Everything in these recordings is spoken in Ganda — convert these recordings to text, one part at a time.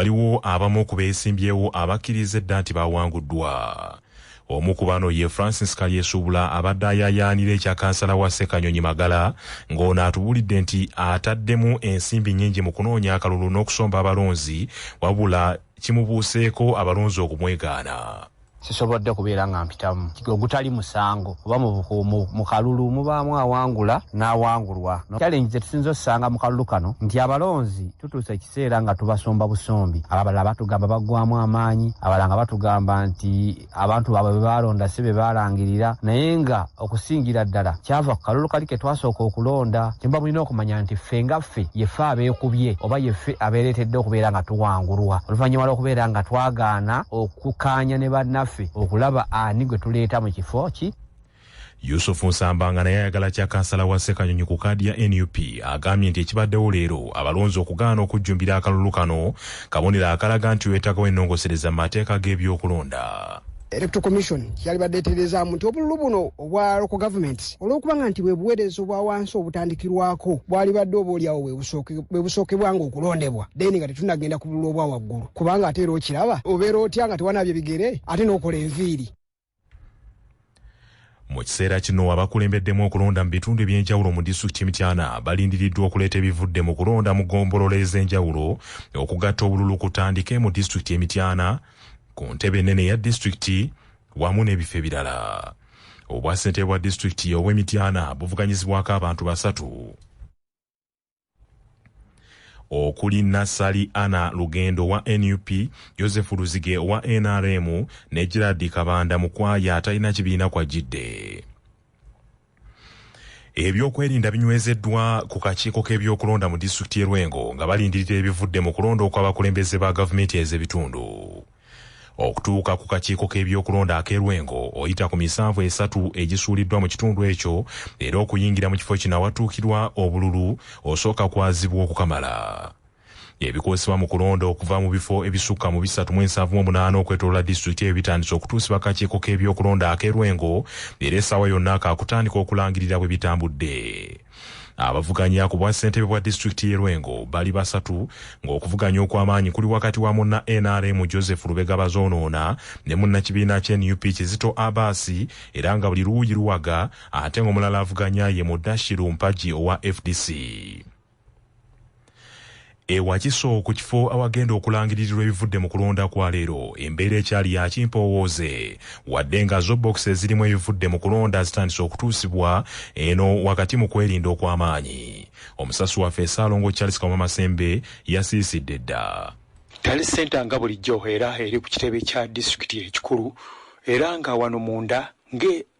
waliwo abamu ku beesimbyewo abakkiriza edda nti bawanguddwa. Omu ku bano ye Francis Kalyesuubula abadde ayaayaanira ekya kansala wa Ssekanyonyi Magala ng'ono atubuulidde nti ataddemu ensimbi nnyingi mu kunoonya akalulu n'okusomba abalonzi wabula kimubuuseeko abalonzi okumwegaana. Sisobodde kubeera nga mpitamu ogutali musango oba mu kalulu mubaamu awangula n'awangulwa. Challenge zetusinza osanga mu kalulu kano nti abalonzi tutuusa ekiseera nga tubasomba busombi. Abalala batugamba baggwamu amaanyi, abalala nga batugamba nti abantu baabwe be baalonda si be baalangirira, naye nga okusingira ddala kyava ku kalulu kali ke twasooka okulonda. Kyemba mulina okumanya nti ffe nga ffe yeffe abeekubye oba yeffe abeereetedde okubeera nga tuwangulwa oluvannyuma lw'okubeera nga twagaana okukaanya ne bannaffe okulaba ani gwe tuleeta mu kifo ki. Yusufu Nsambanga naye ayagala kya kansala wa Ssekanyonyi ku kaadi ya NUP agambye nti ekibaddewo leero abalonzi okugaana okujjumbira akalulu kano kabonera akalaga nti weetagawo ennongosereza mu mateeka g'ebyokulonda. Electoral Commission yali badeeterezaamu nti obululu buno obwa local government olw'okubanga nti bwe buweereza obwa wansi obutandikirwako bwali badde obaolyawo bwe busookebwanga okulondebwa then nga tetunagenda ku bululu obwa waggulu kubanga ate era okiraba obeera otya nga tewanabye bigere ate n'okola enviiri. Mu kiseera kino abakulembeddemu okulonda mu bitundu eby'enjawulo mu disitulikiti Mityana balindiriddwa okuleeta ebivudde mu kulonda mu ggombolola ez'enjawulo okugatta obululu kutandike mu disitulikiti Mityana ku ntebe ennene ya disitulikiti wamu n'ebifo ebirala. Obwasente bwa disitulikiti obw'Emityana buvuganyizibwako abantu basatu okuli Nassali Anna Lugendo wa NUP, Joseph Luzige wa NRM ne Gerard Kabanda Mukwaya atalina kibiina kwajjidde. Ebyokwerinda binywezeddwa ku kakiiko k'ebyokulonda mu disitulikiti Rwengo nga balindirira ebivudde mu kulonda okw'abakulembeze ba gavumenti ez'ebitundu. Okutuuka ku kakiiko k'ebyokulonda ak'Erwengo oyita ku misanvu esatu egisuuliddwa mu kitundu ekyo era okuyingira mu kifo kino awatuukirwa obululu osooka kwazibwa okukamala. Ebikoosebwa mu kulonda okuva mu bifo ebisukka mu 378 okwetoolola disitulikiti ebitandise okutuusibwa akakiiko k'ebyokulonda ak'Erwengo era essaawa yonna kaakutandika okulangirira bwe bitambudde. Abavuganya ku bwa ssentebe bwa disitulikiti y'Erwengo bali basatu ng'okuvuganya okw'amaanyi kuli wakati wa munna NRM Joseph Lubega Bazoonoona ne munnakibiina ky'NUP Kizito Abasi era nga buli luuyi luwaga ate ng'omulala avuganya ye Mudashiru Mpaji owa FDC. Ewakiso ku kifo awagenda okulangiririrwa ebivudde mu kulonda kwa leero embeera ekyali ya kimpowooze wadde nga zo boxes zirimu ebivudde mu kulonda zitandise okutuusibwa eno wakati mu kwerinda okw'amaanyi. Omusasi waffe Ssaalongo Charles Kawuma Masembe yasiisidde dda. Tali senta nga bulijjo era eri ku kitebe kya disitulikiti ekikulu era nga wano munda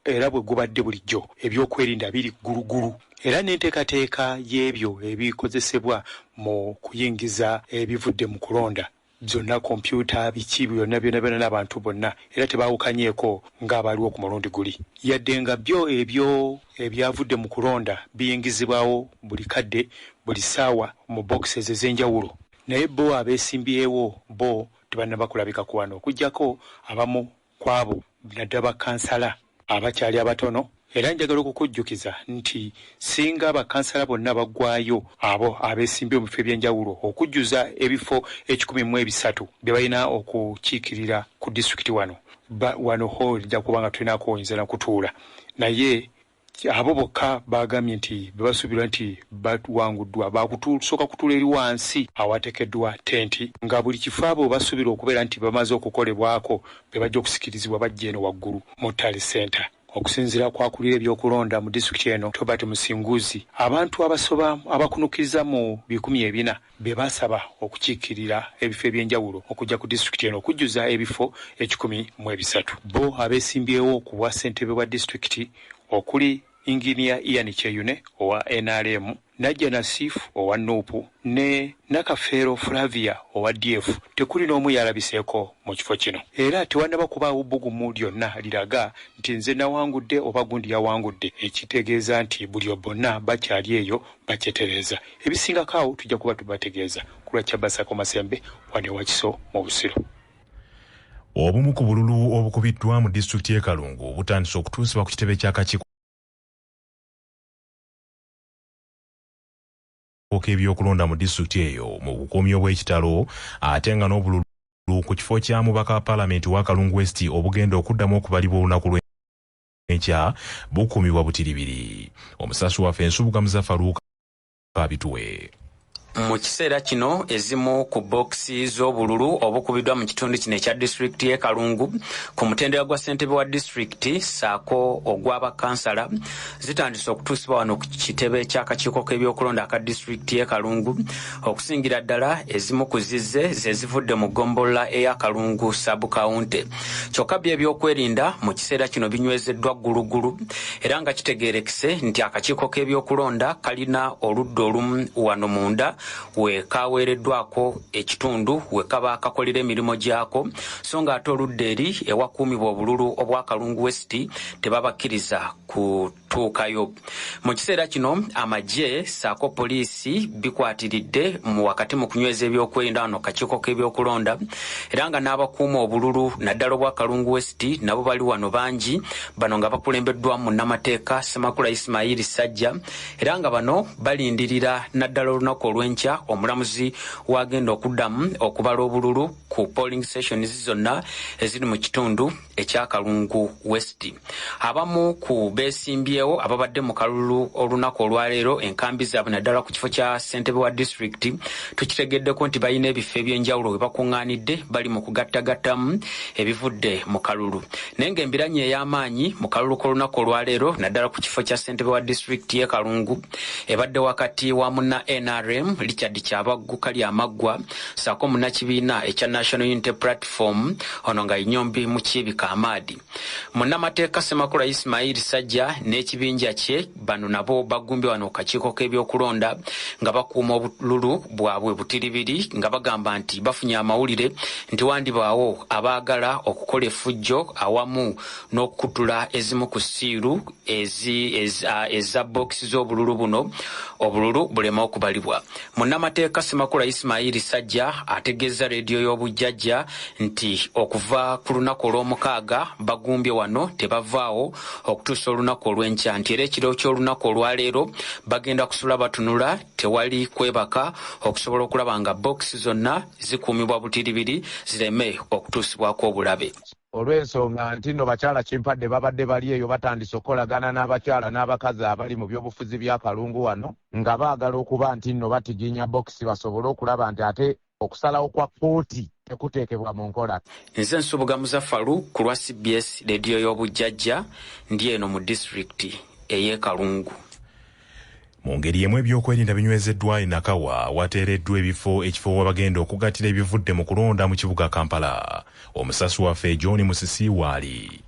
era bwe gubadde bulijjo ebyokwerinda biri gulugulu era n'enteekateeka y'ebyo ebikozesebwa mu kuyingiza ebivudde mu kulonda zonna kompyuta biki byonna n'abantu bonna era tebaawukanyeeko ng'abaliwo ku mulundi guli yadde nga byo ebyo ebyavudde mu kulonda biyingizibwawo buli kadde buli ssaawa mu boxes ez'enjawulo naye bo abeesimbyewo bo tebannaba kulabika ku wano okuggyako abamu kwabo naddala bakansala abakyali abatono era njagala okukujjukiza nti singa abakansala bonna baggwayo abo abeesimbye mu bifo eby'enjawulo okujjuza ebifo 13 bye balina okukiikirira ku disitulikiti wano ho lijja kuba nga tulinako oyinza na kutuula naye abo bokka bagambye nti bebasuubirwa nti bawanguddwa bakusooka kutuula eri wansi awateekeddwa tenti nga buli kifo abo basuubirwa okubeera nti bamaze okukolebwako be bajja okusikirizibwa bajja eno waggulu mu Tally Center. Okusinziira kwakulira ebyokulonda mu disitulikiti eno Tobert Musinguzi abantu abakunukiriza mu 400 be basaba okukiikirira ebifo eby'enjawulo okujja ku disitulikiti eno okujjuza ebifo 13 bo abeesimbyewo ku bwa ssentebe bwa disitulikiti okuli Engineer Ian Cheyune owa NRM, Najja Nasif owa NUP ne Nakafero Flavia owa DF tekuli n'omu yalabiseeko mu kifo kino. Era tewannaba kubaawo bbugumu lyonna liraga nti nze nawangudde oba gundi yawangudde ekitegeeza nti buli bonna bakyali eyo bakyetereza. Ebisingako awo tujja kuba tubategeeza. Kulwa Kyabasako Masembe wane Wakiso mu Busiro. Obumu ku bululu obukubiddwa mu disitulikiti y'e Kalungu butandise okutuusibwa ku kitebe ky'akakiiko k'ebyokulonda mu disitulikiti eyo mu bukuumi obw'ekitalo ate nga n'obululu ku kifo kya mubaka wa paalamenti wa Kalungu West obugenda okuddamu okubalibwa olunaku lw'enkya bukuumibwa butiribiri. Omusasi waffe Ensubuga Muzaffaruka abituwe. Mu kiseera kino ezimu ku bokisi z'obululu obukubiddwa mu kitundu kino ekya disitulikiti y'e Kalungu ku mutendera gwa ssentebe wa disitulikiti saako ogw'abakansala zitandise okutuusibwa wano ku kitebe ky'akakiiko k'ebyokulonda aka disitulikiti y'e Kalungu okusingira ddala ezimu ku zizze ze zivudde mu ggombolola eya Kalungu sabukawunte. Kyokka by'ebyokwerinda mu kiseera kino binywezeddwa ggulugulu era nga kitegeerekese nti akakiiko k'ebyokulonda kalina oludda olumu wano munda we kaweereddwako ekitundu we kaba kakolera emirimu gyako so nga ate oludda eri ewakuumibwa obululu obwa Kalungu West tebabakkiriza kutuukayo. Mu kiseera kino amagye saako poliisi bikwatiridde mu wakati mu kunyweza ebyokwerinda wano kakiiko k'ebyokulonda era nga n'abakuuma obululu naddala obwa Kalungu West nabo bali wano bangi, bano nga bakulembeddwa mu nnamateeka Ssemakula Ismail Sajja era nga bano balindirira naddala olunaku olw'enkya omulamuzi wagenda okuddamu okubala obululu ku polling stations zonna eziri mu kitundu ekya Kalungu West. Abamu ku beesimbyewo ababadde mu kalulu olunaku olwaleero enkambi zaabwe naddala ku kifo kya ssentebe wa disitulikiti tukitegeddeko nti balina ebifo eby'enjawulo we bakuŋŋaanidde bali mu kugattagattamu ebivudde mu kalulu naye ng'embiranye ey'amaanyi mu kalulu k'olunaku olwaleero naddala ku kifo kya ssentebe wa disitulikiti y'e Kalungu ebadde wakati wa munna NRM Richard Kyabaggu kali amaggwa saako munnakibiina ekya National Unity Platform ono nga Inyombi Mukiibika Amadi. Munnamateeka Ssemakula Ismail Sajja n'ekibinja kye bano nabo bagumbye wano kakiiko k'ebyokulonda nga bakuuma obululu bwabwe butiribiri nga bagamba nti bafunye amawulire nti wandibaawo abaagala okukola effujjo awamu n'okukutula ezimu ku siiru eza bokisi z'obululu buno obululu bulema okubalibwa. Munnamateeka Ssemakula Ismail Sajja ategeeza leediyo y'obujjajja nti okuva ku lunaku olw'omukaaga bagumbye wano tebavaawo okutuusa olunaku olw'enkya nti era ekiro ky'olunaku olwaleero bagenda kusula batunula tewali kwebaka okusobola okulaba nga bokisi zonna zikuumibwa butiribiri zireme okutuusibwako obulabe. Olw'ensonga nti nno bakyala kimpadde babadde bali eyo batandise okukolagana n'abakyala n'abakazi abali mu by'obufuzi bya Kalungu wano nga baagala okuba nti nno batiginya bokisi basobole okulaba nti ate okusalawo kwa kkooti tekuteekebwa mu nkola. Nze Nsubuga Muzaffaru ku lwa CBS leediyo y'obujjajja ndi eno mu disitulikiti ey'e Kalungu. Mu ngeri y'emu ebyokwerinda binywezeddwa e Nakawa wateereddwa ekifo wabagenda okugattira ebivudde mu kulonda mu kibuga Kampala. Omusasi waffe John Musisi waali.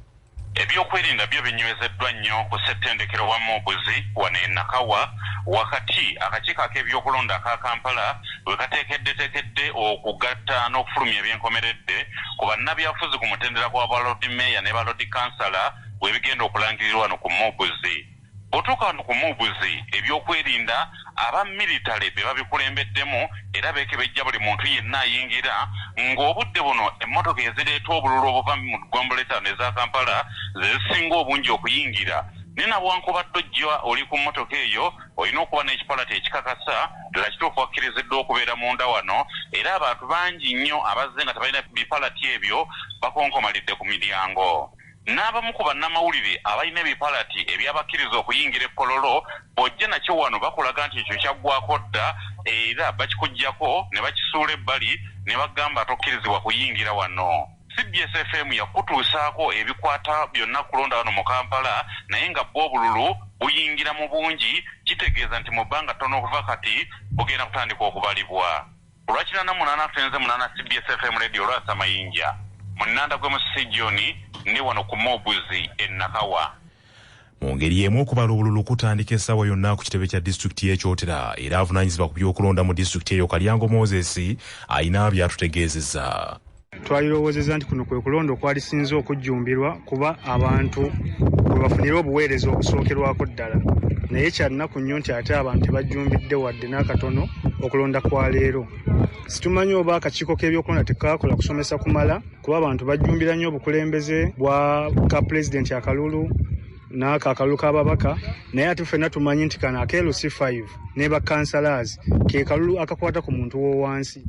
Ebyokwerinda byo binywezeddwa nnyo ku ssettendekero wa Mobuzi wano e Nakawa wakati akakiiko ak'ebyokulonda aka Kampala we kateekedde okugatta n'okufulumya ebyenkomeredde ku bannabyafuzi ku mutendera gwa balodi meeya ne balodi kansala we bigenda okulangirirwa wano ku Mobuzi. Otuuka wano ku Mobuzi ebyokwerinda aba militale be babikulembeddemu era beekebejja buli muntu yenna ayingira ng'obudde buno emmotoka ezireeta obululu obuva mu ggomboleta eza Kampala zezisinga obungi okuyingira. Nina bwankubadde ojja oli ku mmotoka eyo olina okuba n'ekipalati ekikakasa ddala kituufu wakkiriziddwa okubeera munda wano era abantu bangi nnyo abazze nga tebalina bipalati ebyo bakonkomalidde ku miryango. N'abamu ku bannamawulire abalina ebipalati ebyabakkiriza okuyingira ekkololo bojja nakyo wano bakulaga nti ekyo kyaggwako dda era bakikuggyako ne bakisuula ebbali ne bagamba tokkirizibwa kuyingira wano. CBS FM yakutuusaako ebikwata byonna kulonda wano mu Kampala naye nga bwo obululu buyingira mu bungi kitegeeza nti mu bbanga ttono okuva kati bugenda kutandika okubalibwa. Olwakina na 8 CBS FM radio Lwasa Mayinja munanda gwe Musisi John ndi wano ku Mobuzi e Nakawa. Mu ngeri y'emu okubala obululu kutandika essaawa yonna ku kitebe kya disitulikiti y'Ekyotera era avunaanyizibwa ku byokulonda mu disitulikiti eyo Kalyango Moses ayina byatutegeezezza. Twalirowoozezza nti kuno kwe kulonda okwalisinze okujjumbirwa kuba abantu kwe bafunira obuweereza okusookerwako ddala naye kyannaku nnyo nti ate abantu tebajjumbidde wadde n'akatono okulonda kwa leero. Situmanyi oba akakiiko k'ebyokulonda tekaakola kusomesa kumala kuba abantu bajjumbira nnyo obukulembeze bwa ka pulezidenti akalulu n'ako akalulu k'ababaka naye ate ffenna tumanyi nti kano akeeru C5 ne bakansalaazi ke kalulu akakwata ku muntu w'owansi.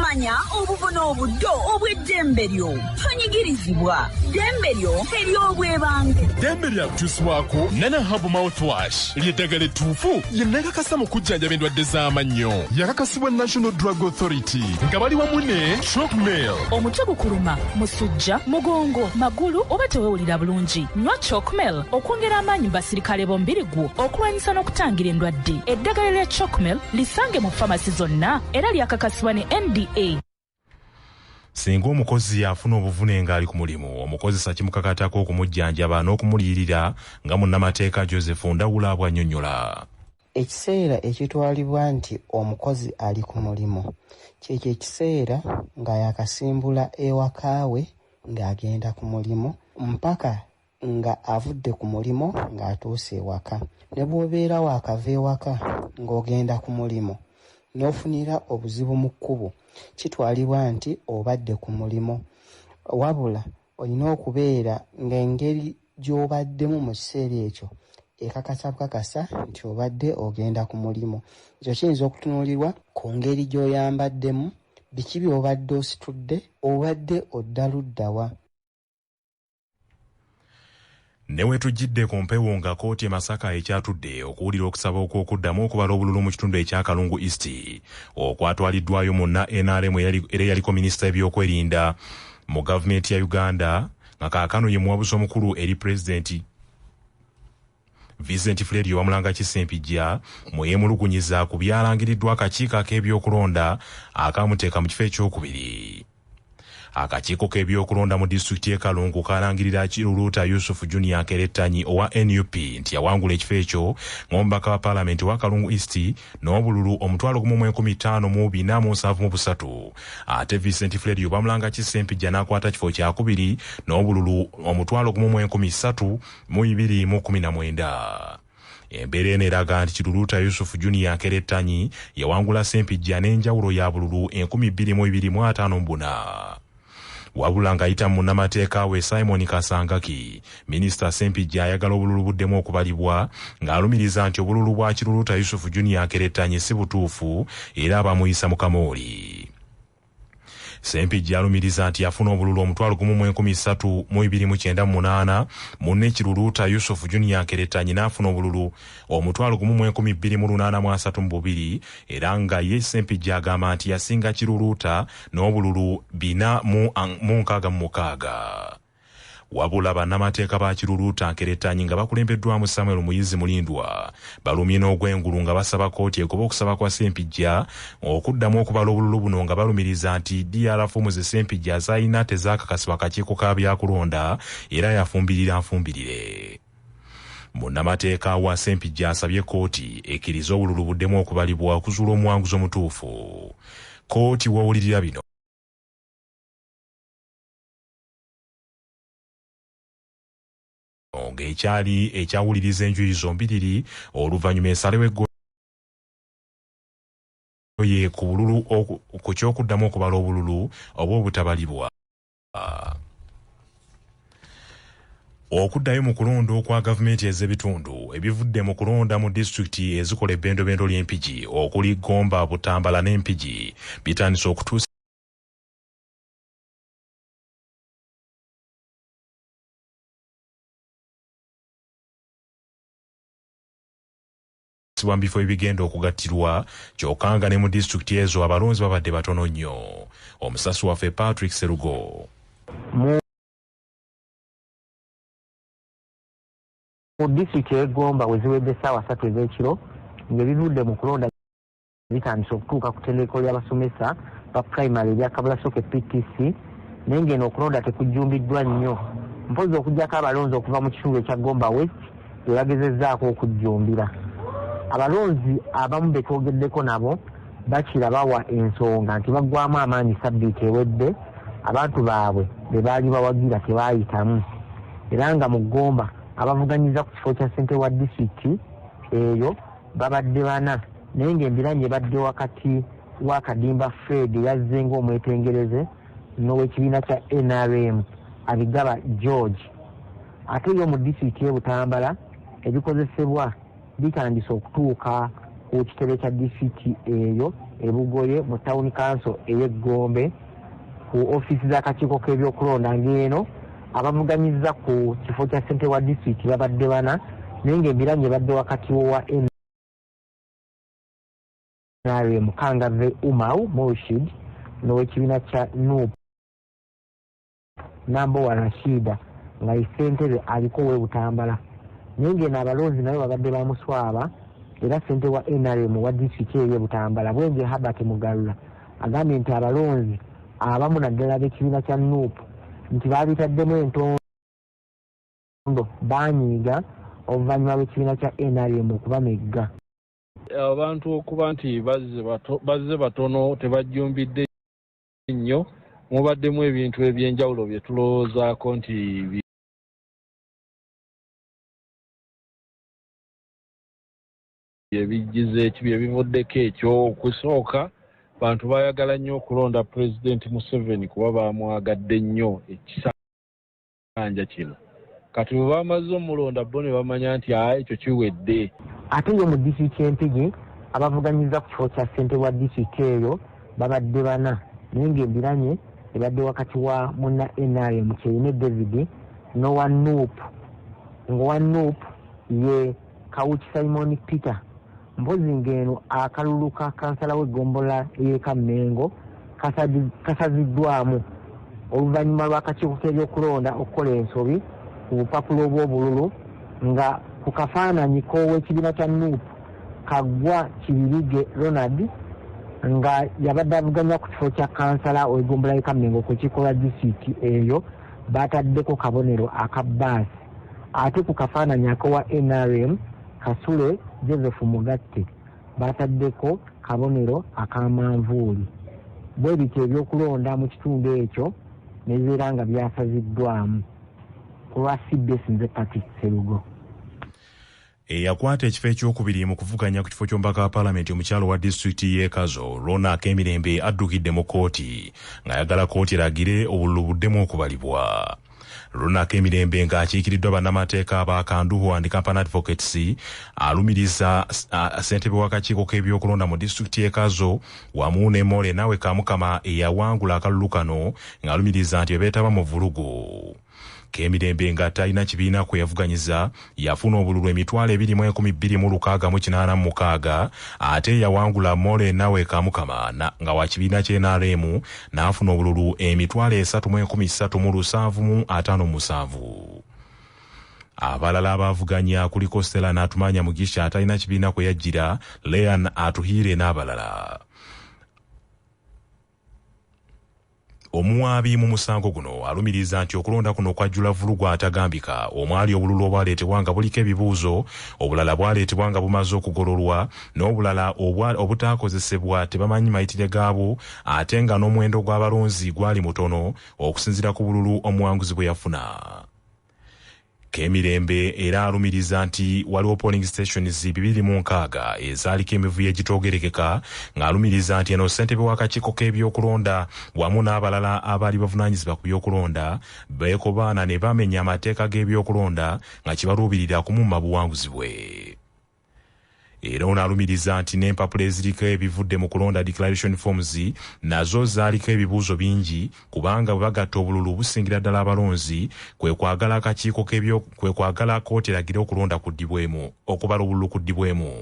Manya obubona obuddo obw'eddembe lyo tonyigirizibwa ddembe lyo ery'obwebange. Ddembe lyakukyusibwako Nana Habu Mouthwash ly'eddagala ettuufu yenna kakasa mu kujjanjaba endwadde z'amannyo. Yakakasibwa National Drug Authority nga bali wamu ne Chalkmail. Omutwe gukuluma, musujja, mugongo, magulu oba teweewulira bulungi. Nywa Chalkmail okwongera amaanyi mu basirikale b'omubiri gwo okulwanyisa n'okutangira endwadde. Eddagala lya Chalkmail lisange mu famasi zonna era lyakakasibwa ne NDA. Singa omukozi afuna obuvune ng'ali ku mulimu, omukozesa kimukakatako okumujjanjaba n'okumuliyirira nga munnamateeka Joseph Ndawula bw'annyonnyola. Ekiseera ekitwalibwa nti omukozi ali ku mulimu kyekyo ekiseera nga yakasimbula ewakaawe ng'agenda ku mulimu mpaka nga avudde ku mulimu ng'atuuse ewaka. Ne bw'obeera waakava ewaka ng'ogenda ku mulimu n'ofunira obuzibu mu kkubo kitwalibwa nti obadde ku mulimu, wabula olina okubeera ng'engeri gy'obaddemu mu kiseera ekyo ekakasa bukakasa nti obadde ogenda ku mulimu. Ekyo kiyinza okutunuulirwa ku ngeri gy'oyambaddemu, biki by'obadde ositudde, obadde odda luddawa. Ne wetujjidde ku mpewo nga kkooti e Masaka ekyatudde okuwulira okusaba okw'okuddamu okubala obululu mu kitundu ekya Kalungu East okwatwaliddwayo munna NRM era yaliko minisita ebyokwerinda mu gavumenti ya Uganda nga kaakano ye muwabuzi omukulu eri pulezidenti Vincent Flerio Wamulanga Kisempijja mu yeemulugunyiza ku byalangiriddwa akakiiko ak'ebyokulonda akamuteeka mu kifo ekyokubiri. Akakiiko k'ebyokulonda mu disitulikiti y'e Kalungu kalangirira Kiruluuta Yusuf Junior Kerettanyi owa NUP nti yawangula ekifo ekyo ng'omubaka wa paalamenti wa Kalungu East n'obululu 1,473. Ate Vincent Flerio Wamulanga Kisempijja n'akwata kifo kyakubiri n'obululu 1,329. Embeera eno eraga nti Kiruluuta Yusuf Junior Kerettanyi yawangula Sempijja n'enjawulo ya bululu 2,254. Wabula ng'ayita munnamateeka we Simon Kasangaki, minisita Sempijja ayagala obululu buddemu okubalibwa ng'alumiriza nti obululu bwa Kiruluuta Yusuf Junior Kerettanyi si butuufu era abamuyisa mu kamooli. Sempijja alumiriza nti yafuna obululu 1,329,8 munne Kiruluuta Yusuf Junior Kerettanyi n'afuna obululu 1,283 era nga ye Sempijja agamba nti yasinga Kiruluuta n'obululu 466. Wabula bannamateeka ba Kiruluuta Kerettanyi nga bakulembeddwamu Samuel Muyizi Mulindwa balumye n'ogwengulu nga basaba kkooti egoba okusaba kwa Sempijja okuddamu okubala obululu buno nga balumiriza nti DR fomuzi Sempijja zaalina tezaakakasibwa akakiiko ka byakulonda era yafumbirira nfumbirire. Munnamateeka wa Sempijja asabye kkooti ekkiriza obululu buddemu okubalibwa okuzuula omuwanguzi omutuufu. Kkooti w'owulirira bino ng'ekyali ekyawuliriza enjuyi zombiriri oluvannyuma esalewo eggoye ku bululu ku kyokuddamu okubala obululu oba obutabalibwa. Okuddayo mu kulonda okwa gavumenti ez'ebitundu ebivudde mu kulonda mu disitulikiti ezikola ebbendobendo ly'empigi okuli Gomba, Butambala n'Empigi bitandise okutuusa mu bifo ebigenda okugattirwa kyokka nga ne mu disitulikiti ezo abalonzi babadde batono nnyo. Omusasi waffe Patrick Serugo. Mu disitulikiti y'Egomba we ziwedde essaawa 3 ez'ekiro ng'ebivudde mu kulonda bitandise okutuuka ku tendeko ly'abasomesa ba primary erya Kabulasoke PTC naye ng'eno okulonda tekujjumbiddwa nnyo mpozi okuggyako abalonzi okuva mu kitundu ekya Gomba West bwe bagezezzaako okujjumbira. Abalonzi abamu be twogeddeko nabo bakira bawa ensonga nti baggwamu amaanyi sabbiiti ewedde abantu baabwe be baali bawagira tebaayitamu era nga mu Gomba abavuganyiza ku kifo kya ssente wa disitulikiti eyo babadde 4 naye ng'embiranye badde wakati wa Kadimba Fred yazze ng'omwetengereze n'ow'ekibiina kya NRM abigaba George ate yo mu disitulikiti y'e Butambala ebikozesebwa bitandise okutuuka ku kitebe kya disitulikiti eyo e Bugoye mu town council ey'Egombe ku ofiisi z'akakiiko k'ebyokulonda ng'eno abavuganyizza ku kifo kya ssente wa disitulikiti babadde bana naye ng'embiranye badde wakati wa NRM Mukangave Umau Morshid n'ow'ekibiina kya NUP Nambowa Rashida nga ssentebe aliko w'e Butambala naye ng'eno abalonzi nabo babadde bamuswaba era ssente wa NRM wa disitulikiti ey'e Butambala Bwenge Herbert Mugalula agambye nti abalonzi abamu naddala b'ekibiina kya NUP nti baabitaddemu entondo baanyiiga oluvannyuma lw'ekibiina kya NRM okubamegga. Abantu okuba nti bazze batono tebajjumbidde nnyo mubaddemu ebintu ebyenjawulo bye tulowoozaako nti ebijjize bye bivuddeko ekyo. Okusooka bantu baayagala nnyo okulonda Pulezidenti Museveni kuba baamwagadde nnyo ekisanja kino. Kati bwe bamaze omulonda bo ne bamanya nti ekyo kiwedde. Ate yo mu disitulikiti Empigi abavuganyiza ku kifo kya ssente wa disitulikiti eyo babadde bana naye ng'embiranye ebadde wakati wa munna NRM Kyeyine David n'owa NUP ng'owa NUP ye Kawuki Simon Peter mpozi ng'eno akalulu ka kansala w'eggombolola ey'eka Mengo kasaziddwamu oluvannyuma lw'akakiiko k'ebyokulonda okukola ensobi ku bupapula obw'obululu nga ku kafaananyi k'ow'ekibiina kya NUP Kagwa Kibirige Ronald nga yabadde avuganya ku kifo kya kansala w'eggombolola y'eka Mengo ku kikola disitulikiti eyo baataddeko kabonero aka baasi ate ku kafaananyi akowa NRM Kasule Joseph Mugatte baataddeko kabonero akamanvuuli. Bwe bityo ebyokulonda mu kitundu ekyo ne bibeera nga byasaziddwamu. Ku lwa CBS nze Patrick Serugo. Eyakwata ekifo ekyokubiri mu kuvuganya ku kifo ky'omubaka wa paalamenti omukyalo wa disitulikiti y'e Kazo Rona Kemirembe addukidde mu kkooti ng'ayagala kkooti eragire obululu buddemu okubalibwa. Rona Kemirembe ng'akiikiriddwa bannamateeka aba Kanduhu and Company Advocates alumiriza ssentebe w'akakiiko k'ebyokulonda mu disitulikiti y'e Kazo wamu ne More Nawe Kamukama eyawangula akalulu kano ng'alumiriza nti beetaba mu vulugu. Kemirembe nga talina kibiina kwe yavuganyiza yafuna obululu emitwalo 22,686 ate yawangula More Nawe Kamukama nga wa kibiina kye NRM n'afuna obululu emitwalo 3,13,757. Abalala abavuganya kuliko Stella Natumanya Mugisha atalina kibiina kwe yajjira, Leon Atuhire n'abalala. Omuwaabi mu musango guno alumiriza nti okulonda kuno kwajjula vulugu atagambika omwali obululu obwaleetebwa nga buliko ebibuuzo, obulala bwaleetebwa nga bumaze okugololwa, n'obulala obutaakozesebwa tebamanyi mayitire gaabwo, ate nga n'omuwendo gw'abalonzi gwali mutono okusinziira ku bululu omuwanguzi bwe yafuna. Kemirembe era alumiriza nti waliwo polling stations 206 ezaaliko emivuyo egitoogerekeka, ng'alumiriza nti eno ssentebe w'akakiiko k'ebyokulonda wamu n'abalala abaali bavunaanyizibwa ku byokulonda beekobaana ne bamenya amateeka g'ebyokulonda nga kibaluubirira kumumma buwanguzi bwe. Era onaalumiriza nti n'empapula eziriko ebivudde mu kulonda declaration forms nazo zaaliko ebibuuzo bingi kubanga bwe bagatta obululu busingira ddala abalonzi kwe kwagala akakiiko kwe kwagala kkooti eragire okulonda kuddibwemu okubala obululu kuddibwemu.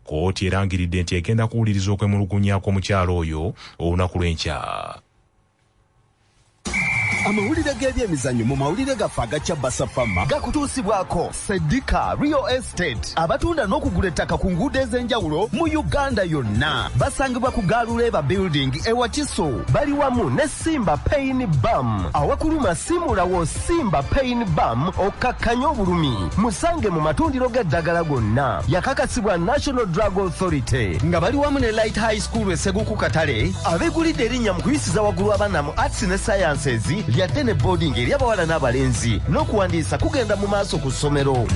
Kkooti erangiridde nti egenda kuwuliriza okwemulugunya kw'omukyalo oyo olunaku lw'enkya. Amawulire g'ebyemizannyo mu mawulire gaffe agakya Basafama gakutuusibwako Sedika Real Estate abatunda n'okugula ettaka ku nguudo ez'enjawulo mu Uganda yonna. Basangibwa ku Galuleba Building ewa Kiso, bali wamu ne Simba Pain Bam awakuluma simulawo Simba Pain Bam okakkanya obulumi. Musange mu matundiro g'eddagala gonna. Yakakasibwa National Drug Authority nga bali wamu ne Light High School Esseguku Katale abeegulidde erinnya mu kuyisiza waggulu abaana mu Arts ne Sciences lyadde ne boarding eri abawala n'abalenzi n'okuwandiisa kugenda mu maaso ku ssomero.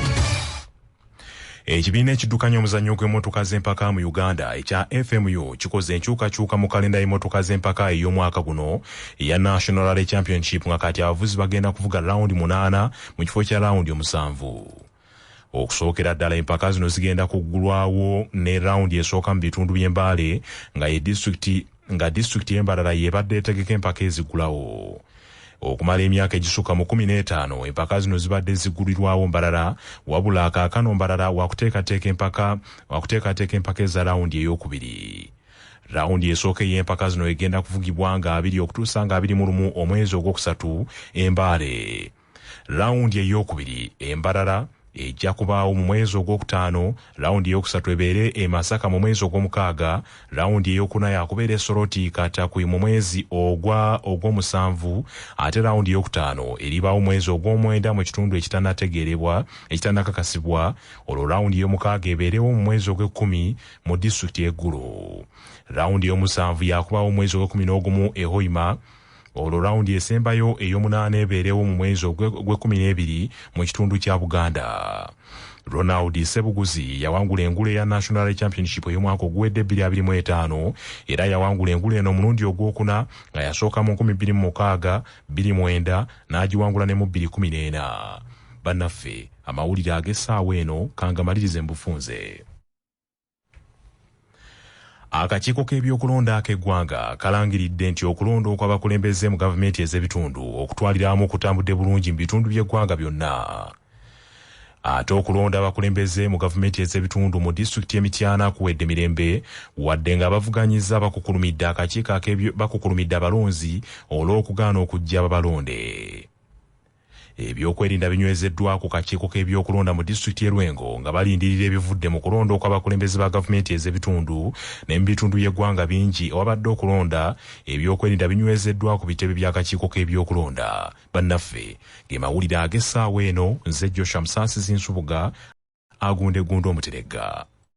Ekibiina ekiddukanya omuzannyo gw'emmotoka z'empaka mu Uganda ekya FMU kikoze enkyukakyuka mu kalenda y'emmotoka z'empaka ey'omwaka guno eya National Rally Championship nga kati abavuzi bagenda kuvuga rawundi 8 mu kifo kya rawundi 7. Okusookera ddala empaka zino zigenda kuggulwawo ne rawundi esooka mu bitundu by'Embale nga disitulikiti y'Embarara y'ebadde etegeka empaka eziggulawo. Okumala emyaka egisukka mu 15 empaka zino zibadde ziggulirwawo Mbarara wabula kaakano Mbarara wakuteekateeka empaka eza rawundi ey'okubiri. Rawundi esooka ey'empaka zino egenda kuvugibwa nga 2 okutuusa nga 21 omwezi ogwokusatu Embale. Rawundi ey'okubiri Embarara ejja kubaawo mu mwezi ogwokutaano, rawundi ey'okusatu ebeere e Masaka mu mwezi ogw'omukaaga, rawundi ey'okuna yakubeera e Soroti Katakwi mu mwezi ogw'omusanvu, ate rawundi ey'okutaano eribaawo mwezi ogw'omwenda mu kitundu ekitannakakasibwa, olwo rawundi ey'omukaaga ebeerewo mu mwezi ogw'ekkumi mu disitulikiti y'Eggulu. Rawundi ey'omusanvu yakubaawo mu mwezi ogw'ekumi e Hoima, olwo rawundi esembayo ey'omunaana ebeerewo mu mwezi ogw'e12 mu kitundu kya Buganda. Ronald Sebuguzi yawangula engule ya National Rally Championship ey'omwaka oguwedde 2025 era yawangula engule eno omulundi ogwokuna nga yasooka mu 2006, 2009 n'agiwangula ne mu 2014. Bannaffe amawulire ag'essaawa eno kangamalirize mbufunze. Akakiiko k'ebyokulonda ak'eggwanga kalangiridde nti okulonda okw'abakulembeze mu gavumenti ez'ebitundu okutwaliramu okutambudde bulungi mu bitundu by'eggwanga byonna. Ate okulonda abakulembeze mu gavumenti ez'ebitundu mu disitulikiti y'Emityana kuwedde mirembe wadde nga bavuganyizza bakukulumidde abalonzi olw'okugaana okujja babalonde. Ebyokwerinda binywezeddwa ku kakiiko k'ebyokulonda mu disitulikiti y'e Lwengo nga balindirira ebivudde mu kulonda okw'abakulembeze ba gavumenti ez'ebitundu ne mu bitundu by'eggwanga bingi ewabadde okulonda. Ebyokwerinda binywezeddwa ku bitebe by'akakiiko k'ebyokulonda. Bannaffe ge mawulire ag'essaawa eno, nze Joshua Musaasizi Nsubuga, agundegunde Omuteregga.